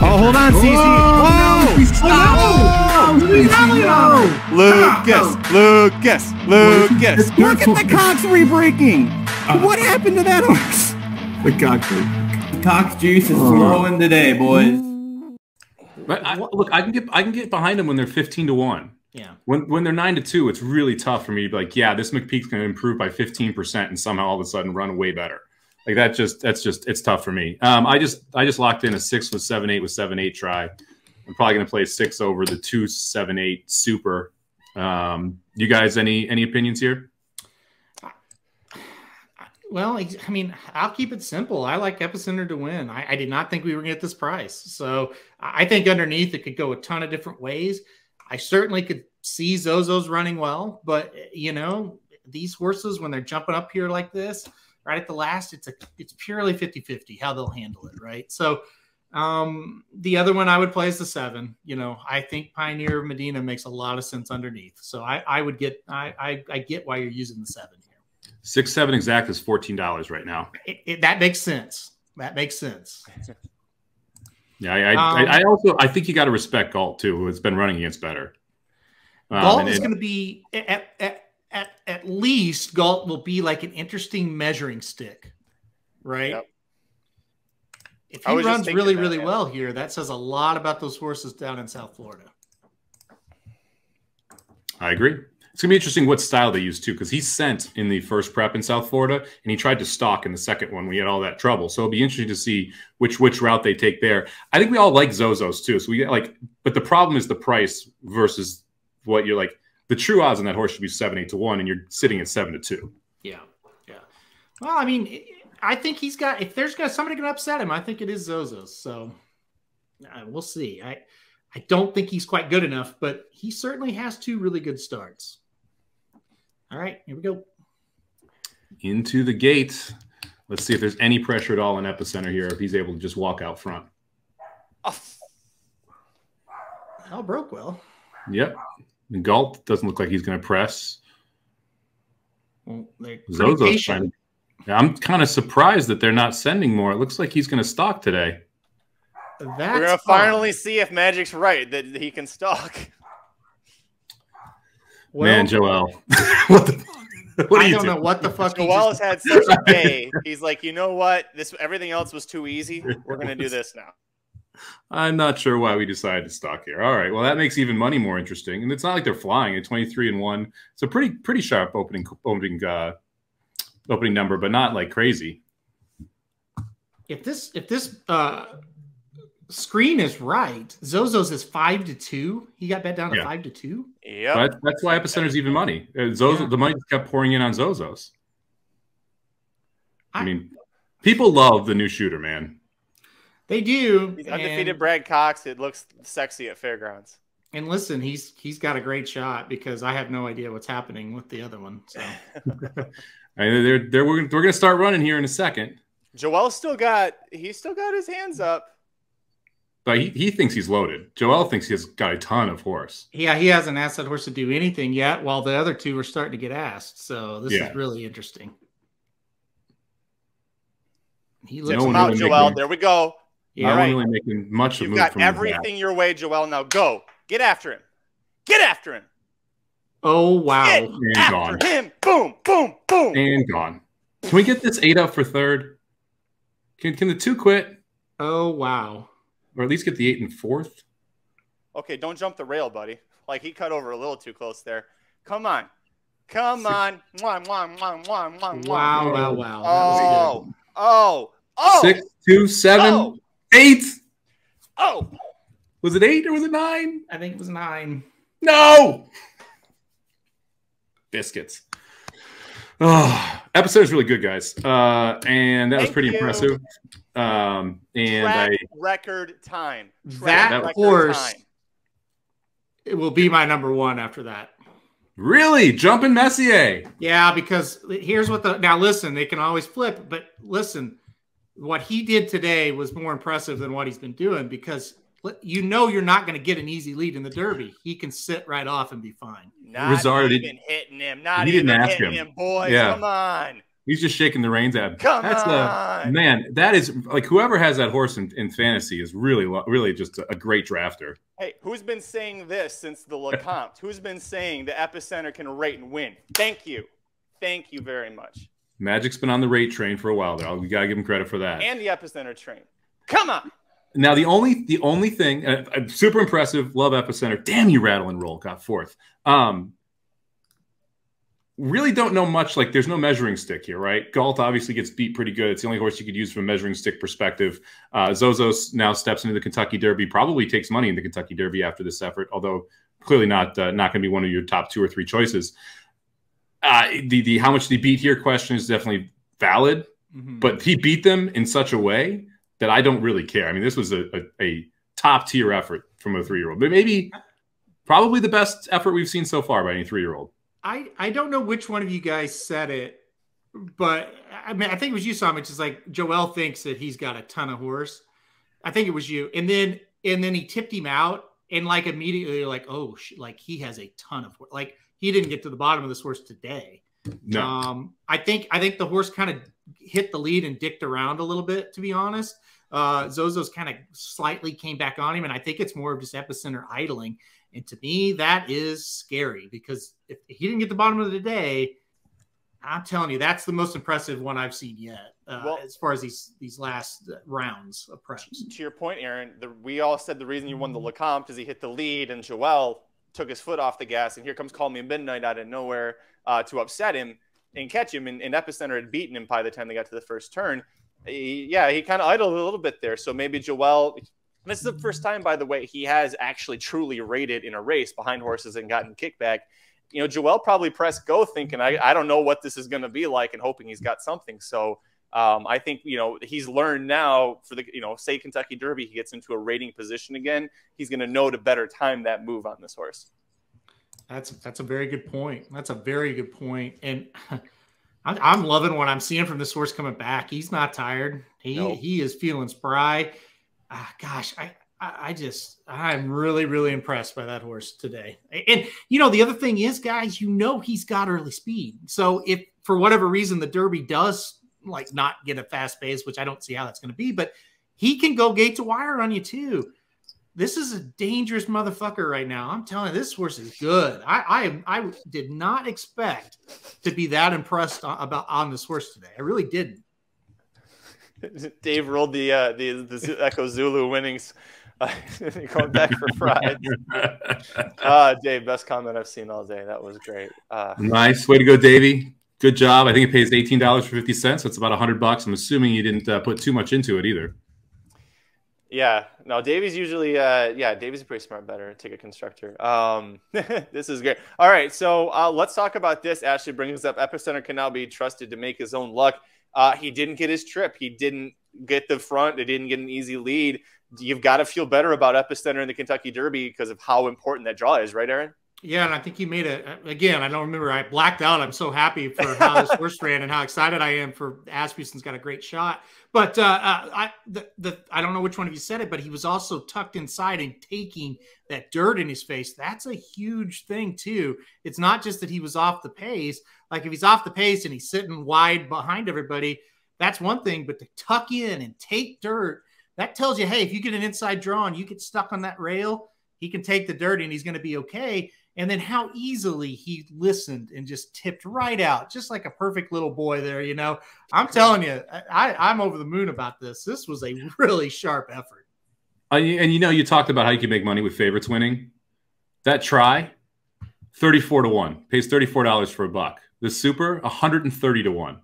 Oh, hold on, CC. Lucas. Look at the cocks re-breaking. What happened to that horse? The cock juice is flowing today, boys. But look, I can get behind them when they're 15-1. Yeah. When they're 9-2, it's really tough for me to be like, yeah, this McPeak's going to improve by 15% and somehow all of a sudden run way better. Like it's tough for me. I just locked in a 6 with 7-8 with 7-8 try. I'm probably going to play 6 over the 2-7-8 super. You guys, any opinions here? Well, I mean, I'll keep it simple. I like Epicenter to win. I did not think we were going to get this price. So I think underneath it could go a ton of different ways. I certainly could see Zozo's running well, but you know, these horses, when they're jumping up here like this, right at the last, it's purely 50-50 how they'll handle it, right? So the other one I would play is the 7. You know, I think Pioneer Medina makes a lot of sense underneath. So I get why you're using the 7 here. 6-7 exact is $14 right now. That makes sense. That makes sense. Yeah, I think you got to respect Galt too, who has been running against better. Galt is going to be at least Galt will be like an interesting measuring stick, right? Yep. If he runs really well here, that says a lot about those horses down in South Florida. I agree. It's going to be interesting what style they use, too, because he sent in the first prep in South Florida, and he tried to stalk in the second one when he had all that trouble. So it'll be interesting to see which route they take there. I think we all like Zozo's, too. So we get but the problem is the price versus what you're like. The true odds on that horse should be 7-8-1, and you're sitting at 7-2. Yeah. Well, I mean, I think he's got. If there's somebody going to upset him, I think it is Zozo's. So we'll see. I don't think he's quite good enough, but he certainly has 2 really good starts. All right, here we go. Into the gate. Let's see if there's any pressure at all in Epicenter here, if he's able to just walk out front. Oh, broke well. Yep. And Galt doesn't look like he's going to press. Well, Zozo's trying. I'm kind of surprised that they're not sending more. It looks like he's going to stalk today. We're going to finally see if Magic's right, that he can stalk. Well, man, Joel. What the fuck? I don't know what the fuck. Joel has had such a day. He's like, you know what? Everything else was too easy. We're going to do this now. I'm not sure why we decided to stock here. All right. Well, that makes even money more interesting. And it's not like they're flying at 23-1. It's a pretty sharp opening number, but not like crazy. If this screen is right, Zozo's is 5-2. He got bet down to 5-2. Yeah, that's why Epicenter's even money. The money kept pouring in on Zozo's. I mean, people love the new shooter, man. They do. He's undefeated Brad Cox. It looks sexy at fairgrounds. And listen, he's got a great shot because I have no idea what's happening with the other one. So we're going to start running here in a second. Joel's still got his hands up. But he thinks he's loaded. Joel thinks he's got a ton of horse. Yeah, he hasn't asked that horse to do anything yet, while the other 2 are starting to get asked. So this is really interesting. He looks out, Joel. There we go. Yeah, not really making much of a move. You've got everything your way, Joel. Now go. Get after him. Get after him. Oh, wow. Get after him. Boom, boom, boom. And gone. Can we get this 8 up for third? Can the 2 quit? Oh, wow. Or at least get the 8 and 4th? Okay, don't jump the rail, buddy. Like, he cut over a little too close there. Come on. Come on. Mwah, mwah, mwah, mwah, mwah, wow, wow. Oh. 6, 2, 7, 8. Oh. Was it 8 or was it 9? I think it was 9. No. Biscuits. Oh, episode is really good, guys. And that was pretty impressive. Record time. That horse, it will be my number 1 after that. Really? Jumping Messier? Yeah, because here's what now listen, they can always flip, but listen, what he did today was more impressive than what he's been doing because you know you're not going to get an easy lead in the Derby. He can sit right off and be fine. Not even hitting him. Not even hitting him, boys. Yeah. Come on. He's just shaking the reins at him. Come That's on. Man, that is like whoever has that horse in fantasy is really just a great drafter. Hey, who's been saying this since the Lecomte? Who's been saying the Epicenter can rate and win? Thank you. Thank you very much. Magic's been on the rate train for a while there. We got to give him credit for that. And the Epicenter train. Come on. Now, the only thing, super impressive, love Epicenter. Damn you, Rattle and Roll, got fourth. Really don't know much. Like, there's no measuring stick here, right? Galt obviously gets beat pretty good. It's the only horse you could use from a measuring stick perspective. Zozos now steps into the Kentucky Derby, probably takes money in the Kentucky Derby after this effort, although clearly not going to be one of your top 2 or 3 choices. The how much they beat here question is definitely valid, but he beat them in such a way that I don't really care. I mean, this was a top-tier effort from a 3-year-old, but probably the best effort we've seen so far by any 3-year-old. I don't know which one of you guys said it, but I mean, I think it was you, Somich. It's like Joel thinks that he's got a ton of horse. I think it was you. And then he tipped him out, and like immediately like, oh, like he has a ton of horse. Like he didn't get to the bottom of this horse today. No. I think the horse kind of hit the lead and dicked around a little bit, to be honest. Zozo's kind of slightly came back on him, and I think it's more of just Epicenter idling. And to me, that is scary because if he didn't get the bottom of the day, I'm telling you, that's the most impressive one I've seen yet, as far as these last rounds of preps. To your point, Aaron, we all said the reason you won the Lecomte is he hit the lead, and Joel took his foot off the gas, and here comes Call Me Midnight out of nowhere to upset him and catch him. And Epicenter had beaten him by the time they got to the first turn. He kind of idled a little bit there. So maybe Joel – this is the first time, by the way, he has actually truly rated in a race behind horses and gotten kickback. You know, Joel probably pressed go thinking, I don't know what this is going to be like, and hoping he's got something. So I think, he's learned now for the, say Kentucky Derby, he gets into a rating position again. He's going to know to better time that move on this horse. That's a very good point. That's a very good point. And I'm loving what I'm seeing from this horse coming back. He's not tired. He is feeling spry. Gosh, I'm really, really impressed by that horse today. And, the other thing is, guys, he's got early speed. So if for whatever reason the Derby does like not get a fast pace, which I don't see how that's going to be, but he can go gate to wire on you too. This is a dangerous motherfucker right now. I'm telling you, this horse is good. I did not expect to be that impressed on this horse today. I really didn't. Dave rolled the Echo Zulu winnings. Going back for fries. Dave, best comment I've seen all day. That was great. Nice way to go, Davey. Good job. I think it pays $18.50. So it's about $100. I'm assuming you didn't put too much into it either. Yeah. No, Davey's usually Davey's a pretty smart better ticket constructor. This is great. All right, so let's talk about this. Ashley brings up Epicenter can now be trusted to make his own luck. He didn't get his trip. He didn't get the front. He didn't get an easy lead. You've got to feel better about Epicenter in the Kentucky Derby because of how important that draw is, right, Aaron? Yeah, and I think he made again, I don't remember. I blacked out. I'm so happy for how this horse ran and how excited I am for Asmussen's got a great shot. But I don't know which one of you said it, but he was also tucked inside and taking that dirt in his face. That's a huge thing, too. It's not just that he was off the pace. Like if he's off the pace and he's sitting wide behind everybody, that's one thing. But to tuck in and take dirt, that tells you, hey, if you get an inside draw and you get stuck on that rail, he can take the dirt and he's going to be okay. And then how easily he listened and just tipped right out, just like a perfect little boy there, I'm telling you, I'm over the moon about this. This was a really sharp effort. And you talked about how you can make money with favorites winning. That try, 34-1, pays $34 for a buck. The super, 130-1.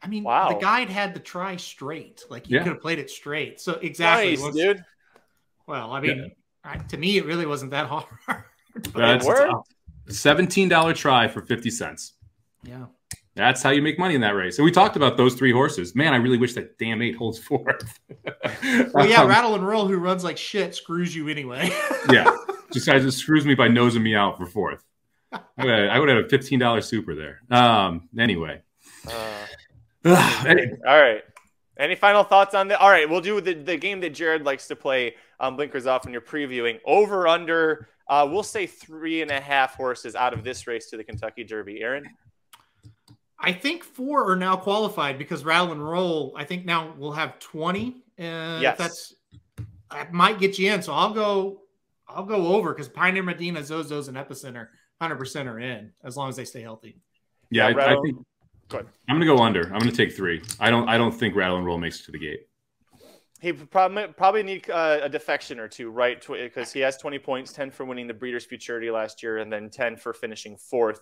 I mean, wow. The guide had the try straight. Like you could have played it straight. So exactly. Nice, dude. Well, I mean, to me, it really wasn't that hard. That's a $17 try for 50 cents. Yeah. That's how you make money in that race. And we talked about those 3 horses. Man, I really wish that damn 8 holds 4th. Well, yeah, Rattle and Roll, who runs like shit, screws you anyway. Yeah. Just screws me by nosing me out for 4th. I would have a $15 super there. Anyway. All right. Any final thoughts on that? All right, we'll do the game that Jared likes to play blinkers off when you're previewing. Over, under, we'll say 3.5 horses out of this race to the Kentucky Derby. Aaron? I think 4 are now qualified because Rattle and Roll, I think now we'll have 20. Yes. That might get you in. So I'll go over because Pioneer, Medina, Zozos, and Epicenter 100% are in as long as they stay healthy. Yeah, I think go ahead. I'm going to go under. I'm going to take 3. I don't think Rattle and Roll makes it to the gate. He probably need a defection or two, right? Because he has 20 points, 10 for winning the Breeders' Futurity last year, and then 10 for finishing 4th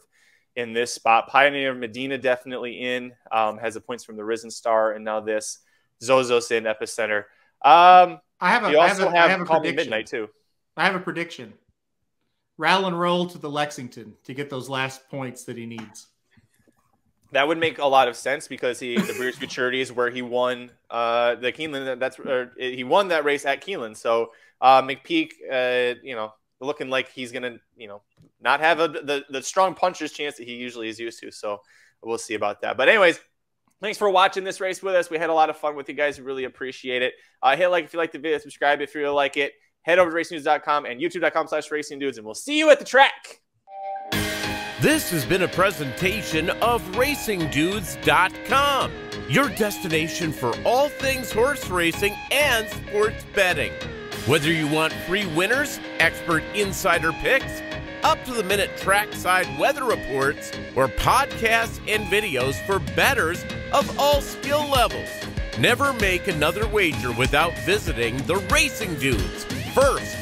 in this spot. Pioneer, Medina definitely in, has the points from the Risen Star, and now this. Zozos in, Epicenter. I have a Call Me prediction. Midnight too. I have a prediction. Rattle and Roll to the Lexington to get those last points that he needs. That would make a lot of sense because the Breeders' Futurity is where he won the Keeneland. He won that race at Keeneland. So McPeak, looking like he's gonna, not have the strong puncher's chance that he usually is used to. So we'll see about that. But anyways, thanks for watching this race with us. We had a lot of fun with you guys. We really appreciate it. Hit like if you like the video, subscribe if you really like it. Head over to racingdudes.com and youtube.com/racingdudes, and we'll see you at the track. This has been a presentation of racingdudes.com, your destination for all things horse racing and sports betting. Whether you want free winners, expert insider picks, up-to-the-minute trackside weather reports, or podcasts and videos for bettors of all skill levels. Never make another wager without visiting the Racing Dudes. First,